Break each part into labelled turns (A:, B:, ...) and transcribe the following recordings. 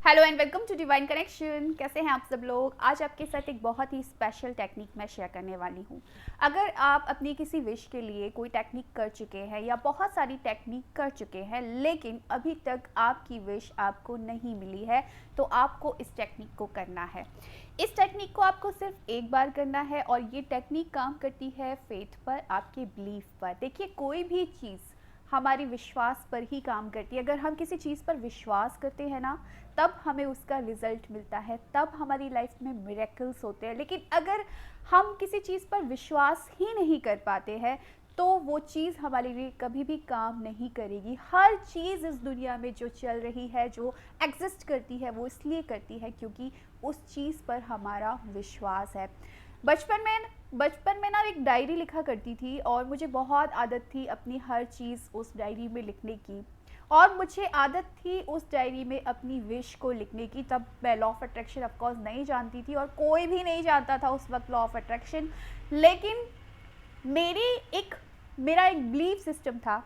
A: Hello and welcome to divine connection. कैसे हैं आप सब लोग। आज आपके साथ एक बहुत ही स्पेशल टेक्निक मैं शेयर करने वाली हूँ। अगर आप अपनी किसी विश के लिए कोई टेक्निक कर चुके हैं या बहुत सारी टेक्निक कर चुके हैं लेकिन अभी तक आपकी विश आपको नहीं मिली है, तो आपको इस टेक्निक को करना है। इस टेक्निक को आपको सिर्फ एक बार करना है और ये टेक्निक काम करती है फेथ पर, आपके बिलीफ पर। देखिए, कोई भी चीज़ हमारी विश्वास पर ही काम करती है। अगर हम किसी चीज़ पर विश्वास करते हैं ना, तब हमें उसका रिजल्ट मिलता है, तब हमारी लाइफ में मिरेकल्स होते हैं। लेकिन अगर हम किसी चीज़ पर विश्वास ही नहीं कर पाते हैं तो वो चीज़ हमारे लिए कभी भी काम नहीं करेगी। हर चीज़ इस दुनिया में जो चल रही है, जो एग्जिस्ट करती है, वो इसलिए करती है क्योंकि उस चीज़ पर हमारा विश्वास है। बचपन में ना एक डायरी लिखा करती थी और मुझे बहुत आदत थी अपनी हर चीज़ उस डायरी में लिखने की। और मुझे आदत थी उस डायरी में अपनी विश को लिखने की। तब मैं law of attraction of course नहीं जानती थी और कोई भी नहीं जानता था उस वक्त लॉ ऑफ अट्रैक्शन। लेकिन मेरा एक बिलीफ सिस्टम था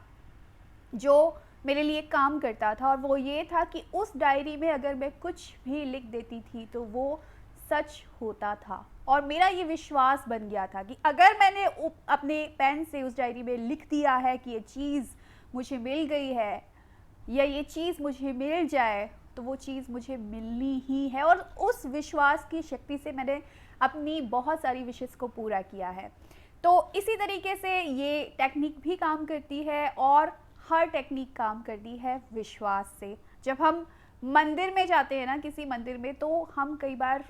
A: जो मेरे लिए काम करता था, और वो ये था कि उस डायरी में अगर मैं कुछ भी लिख देती थी तो वो सच होता था। और मेरा ये विश्वास बन गया था कि अगर मैंने अपने पेन से उस डायरी में लिख दिया है कि ये चीज़ मुझे मिल गई है या ये चीज़ मुझे मिल जाए, तो वो चीज़ मुझे मिलनी ही है। और उस विश्वास की शक्ति से मैंने अपनी बहुत सारी विशेस को पूरा किया है। तो इसी तरीके से ये टेक्निक भी काम करती है और हर टेक्निक काम करती है विश्वास से। जब हम मंदिर में जाते हैं ना, किसी मंदिर में, तो हम कई बार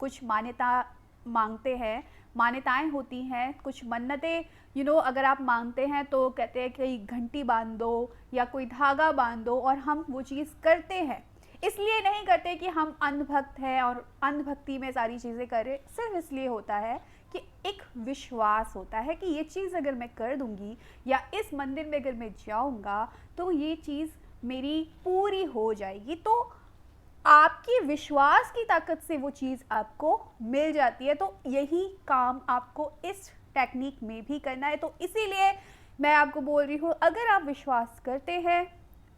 A: कुछ मान्यता मांगते हैं, मान्यताएं होती हैं, कुछ मन्नतें अगर आप मांगते हैं तो कहते हैं कि घंटी बांध दो या कोई धागा बांध दो, और हम वो चीज़ करते हैं। इसलिए नहीं करते कि हम अंधभक्त हैं और अंधभक्ति में सारी चीज़ें करें, सिर्फ इसलिए होता है कि एक विश्वास होता है कि ये चीज़ अगर मैं कर दूंगी या इस मंदिर में अगर मैं जाऊंगा तो ये चीज़ मेरी पूरी हो जाएगी। तो आपकी विश्वास की ताकत से वो चीज़ आपको मिल जाती है। तो यही काम आपको इस टेक्निक में भी करना है। तो इसीलिए मैं आपको बोल रही हूँ, अगर आप विश्वास करते हैं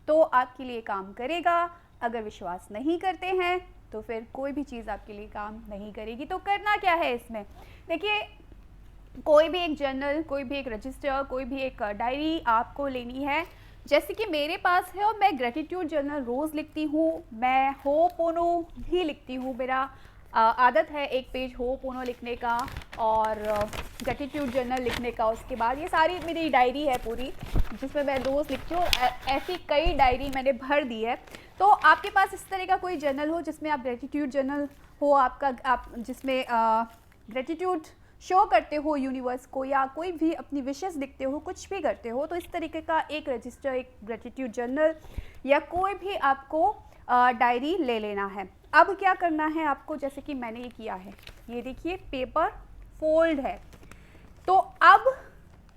A: तो आपके लिए काम करेगा, अगर विश्वास नहीं करते हैं तो फिर कोई भी चीज़ आपके लिए काम नहीं करेगी। तो करना क्या है इसमें, देखिए, कोई भी एक जर्नल, कोई भी एक रजिस्टर, कोई भी एक डायरी आपको लेनी है। जैसे कि मेरे पास है, और मैं ग्रेटिट्यूड जर्नल रोज़ लिखती हूँ, मैं होपोनो भी लिखती हूँ। मेरा आदत है एक पेज होपोनो लिखने का और ग्रेटिट्यूड जर्नल लिखने का। उसके बाद ये सारी मेरी डायरी है पूरी, जिसमें मैं रोज़ लिखती हूँ। ऐसी कई डायरी मैंने भर दी है। तो आपके पास इस तरह का कोई जर्नल हो जिसमें आप ग्रेटिट्यूड जर्नल हो आपका, आप जिसमें ग्रेटिट्यूड शो करते हो यूनिवर्स को, या कोई भी अपनी विशेस लिखते हो, कुछ भी करते हो, तो इस तरीके का एक रजिस्टर, एक ग्रेटिट्यूड जर्नल या कोई भी आपको डायरी ले लेना है। अब क्या करना है आपको, जैसे कि मैंने ये किया है, ये देखिए पेपर फोल्ड है। तो अब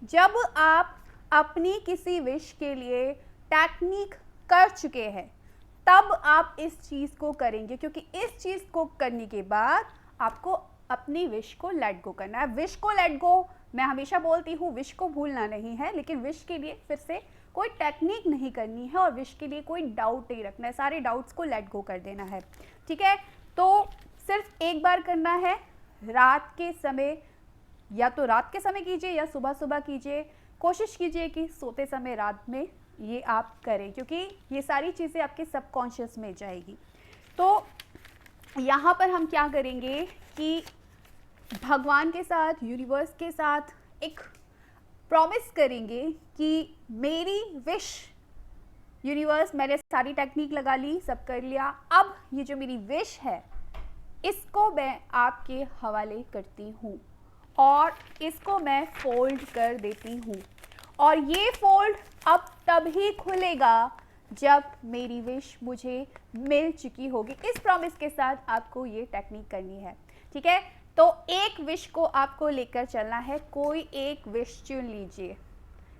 A: जब आप अपनी किसी विश के लिए टेक्निक कर चुके हैं तब आप इस चीज़ को करेंगे, क्योंकि इस चीज़ को करने के बाद आपको अपनी विश को लेट गो करना है। विश को लेट गो, मैं हमेशा बोलती हूँ, विश को भूलना नहीं है, लेकिन विश के लिए फिर से कोई टेक्निक नहीं करनी है और विश के लिए कोई डाउट नहीं रखना है, सारे डाउट्स को लेट गो कर देना है। ठीक है, तो सिर्फ एक बार करना है, रात के समय, या तो रात के समय कीजिए या सुबह सुबह कीजिए। कोशिश कीजिए कि सोते समय रात में ये आप करें, क्योंकि ये सारी चीज़ें आपके सबकॉन्शियस में जाएगी। तो यहाँ पर हम क्या करेंगे कि भगवान के साथ, यूनिवर्स के साथ एक प्रॉमिस करेंगे कि मेरी विश, यूनिवर्स, मैंने सारी टेक्निक लगा ली, सब कर लिया, अब ये जो मेरी विश है इसको मैं आपके हवाले करती हूँ और इसको मैं फोल्ड कर देती हूँ। और ये फोल्ड अब तभी खुलेगा जब मेरी विश मुझे मिल चुकी होगी। इस प्रॉमिस के साथ आपको ये टेक्निक करनी है। ठीक है, तो एक विश को आपको लेकर चलना है, कोई एक विश चुन लीजिए।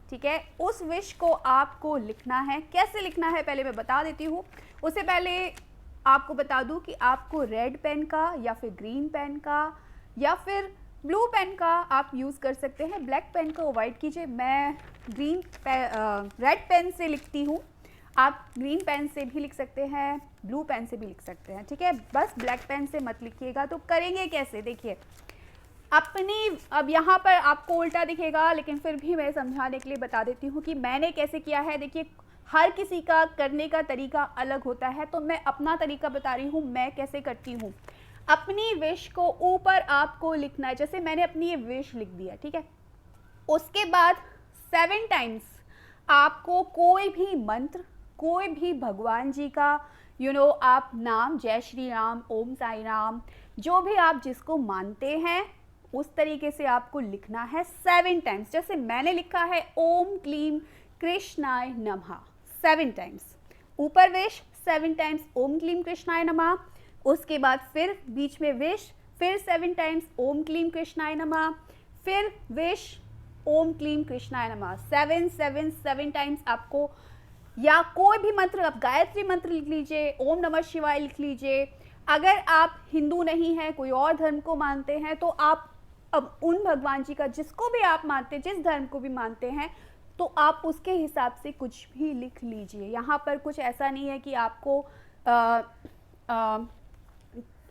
A: ठीक है, उस विश को आपको लिखना है। कैसे लिखना है पहले मैं बता देती हूँ। उससे पहले आपको बता दूँ कि आपको रेड पेन का या फिर ग्रीन पेन का या फिर ब्लू पेन का आप यूज़ कर सकते हैं। ब्लैक पेन को अवॉइड कीजिए। मैं रेड पेन से लिखती हूँ, आप ग्रीन पेन से भी लिख सकते हैं, ब्लू पेन से भी लिख सकते हैं, ठीक है, बस ब्लैक पेन से मत लिखिएगा। तो करेंगे कैसे, देखिए अपनी, अब यहाँ पर आपको उल्टा दिखेगा, लेकिन फिर भी मैं समझाने के लिए बता देती हूँ कि मैंने कैसे किया है। देखिए हर किसी का करने का तरीका अलग होता है, तो मैं अपना तरीका बता रही हूँ मैं कैसे करती हूँ। अपनी विश को ऊपर आपको लिखना है, जैसे मैंने अपनी ये विश लिख दिया, ठीक है। उसके बाद 7 टाइम्स आपको कोई भी मंत्र, कोई भी भगवान जी का आप नाम, जय श्री राम, ओम साई राम, जो भी आप जिसको मानते हैं उस तरीके से आपको लिखना है 7 टाइम्स। जैसे मैंने लिखा है ओम क्लीम कृष्णाय नमः 7 टाइम्स, ऊपर विश 7 टाइम्स ओम क्लीम कृष्णाय नमः, उसके बाद फिर बीच में विश, फिर 7 टाइम्स ओम क्लीम कृष्णाय नमः, फिर विश ओम क्लीम कृष्णाय नमः 7 टाइम्स आपको, या कोई भी मंत्र, आप गायत्री मंत्र लिख लीजिए, ओम नमः शिवाय लिख लीजिए। अगर आप हिंदू नहीं हैं, कोई और धर्म को मानते हैं, तो आप अब उन भगवान जी का, जिसको भी आप मानते हैं, जिस धर्म को भी मानते हैं, तो आप उसके हिसाब से कुछ भी लिख लीजिए। यहाँ पर कुछ ऐसा नहीं है कि आपको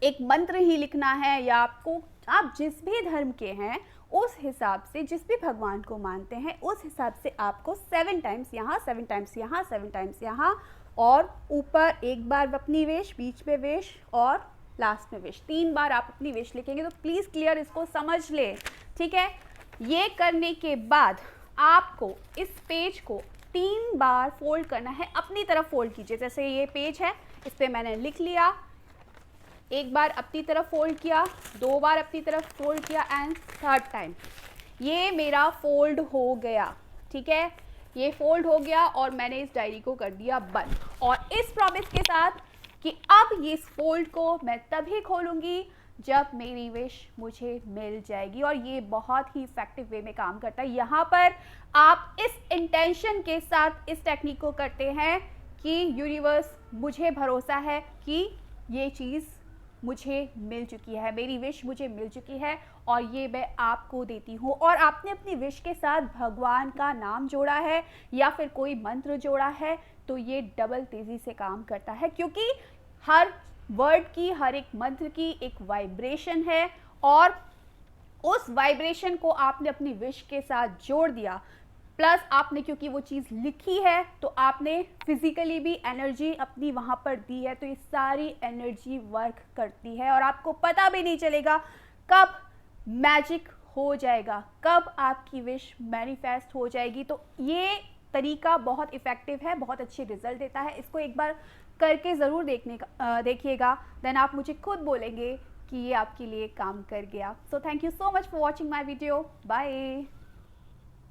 A: एक मंत्र ही लिखना है, या आपको, आप जिस भी धर्म के हैं उस हिसाब से, जिस भी भगवान को मानते हैं उस हिसाब से आपको 7 टाइम्स यहाँ, 7 टाइम्स यहाँ, 7 टाइम्स यहाँ, और ऊपर एक बार अपनी विश, बीच में विश और लास्ट में विश, 3 बार आप अपनी विश लिखेंगे। तो प्लीज़ क्लियर इसको समझ ले, ठीक है। ये करने के बाद आपको इस पेज को 3 बार फोल्ड करना है, अपनी तरफ फोल्ड कीजिए। जैसे ये पेज है, इस पर मैंने लिख लिया, एक बार अपनी तरफ फोल्ड किया, 2 बार अपनी तरफ फोल्ड किया, एंड 3rd टाइम ये मेरा फोल्ड हो गया, ठीक है। ये फोल्ड हो गया और मैंने इस डायरी को कर दिया बंद, और इस प्रॉमिस के साथ कि अब ये इस फोल्ड को मैं तभी खोलूंगी जब मेरी विश मुझे मिल जाएगी। और ये बहुत ही इफेक्टिव वे में काम करता है। यहाँ पर आप इस इंटेंशन के साथ इस टेक्निक को करते हैं कि यूनिवर्स, मुझे भरोसा है कि ये चीज़ मुझे मिल चुकी है, मेरी विश मुझे मिल चुकी है, और ये मैं आपको देती हूँ। और आपने अपनी विश के साथ भगवान का नाम जोड़ा है या फिर कोई मंत्र जोड़ा है, तो ये डबल तेज़ी से काम करता है, क्योंकि हर वर्ड की, हर एक मंत्र की एक वाइब्रेशन है, और उस वाइब्रेशन को आपने अपनी विश के साथ जोड़ दिया, प्लस आपने क्योंकि वो चीज़ लिखी है तो आपने फिजिकली भी एनर्जी अपनी वहाँ पर दी है, तो ये सारी एनर्जी वर्क करती है, और आपको पता भी नहीं चलेगा कब मैजिक हो जाएगा, कब आपकी विश मैनिफेस्ट हो जाएगी। तो ये तरीका बहुत इफ़ेक्टिव है, बहुत अच्छे रिजल्ट देता है। इसको एक बार करके ज़रूर देखिएगा, देन आप मुझे खुद बोलेंगे कि ये आपके लिए काम कर गया। So thank you so much for watching my video, bye.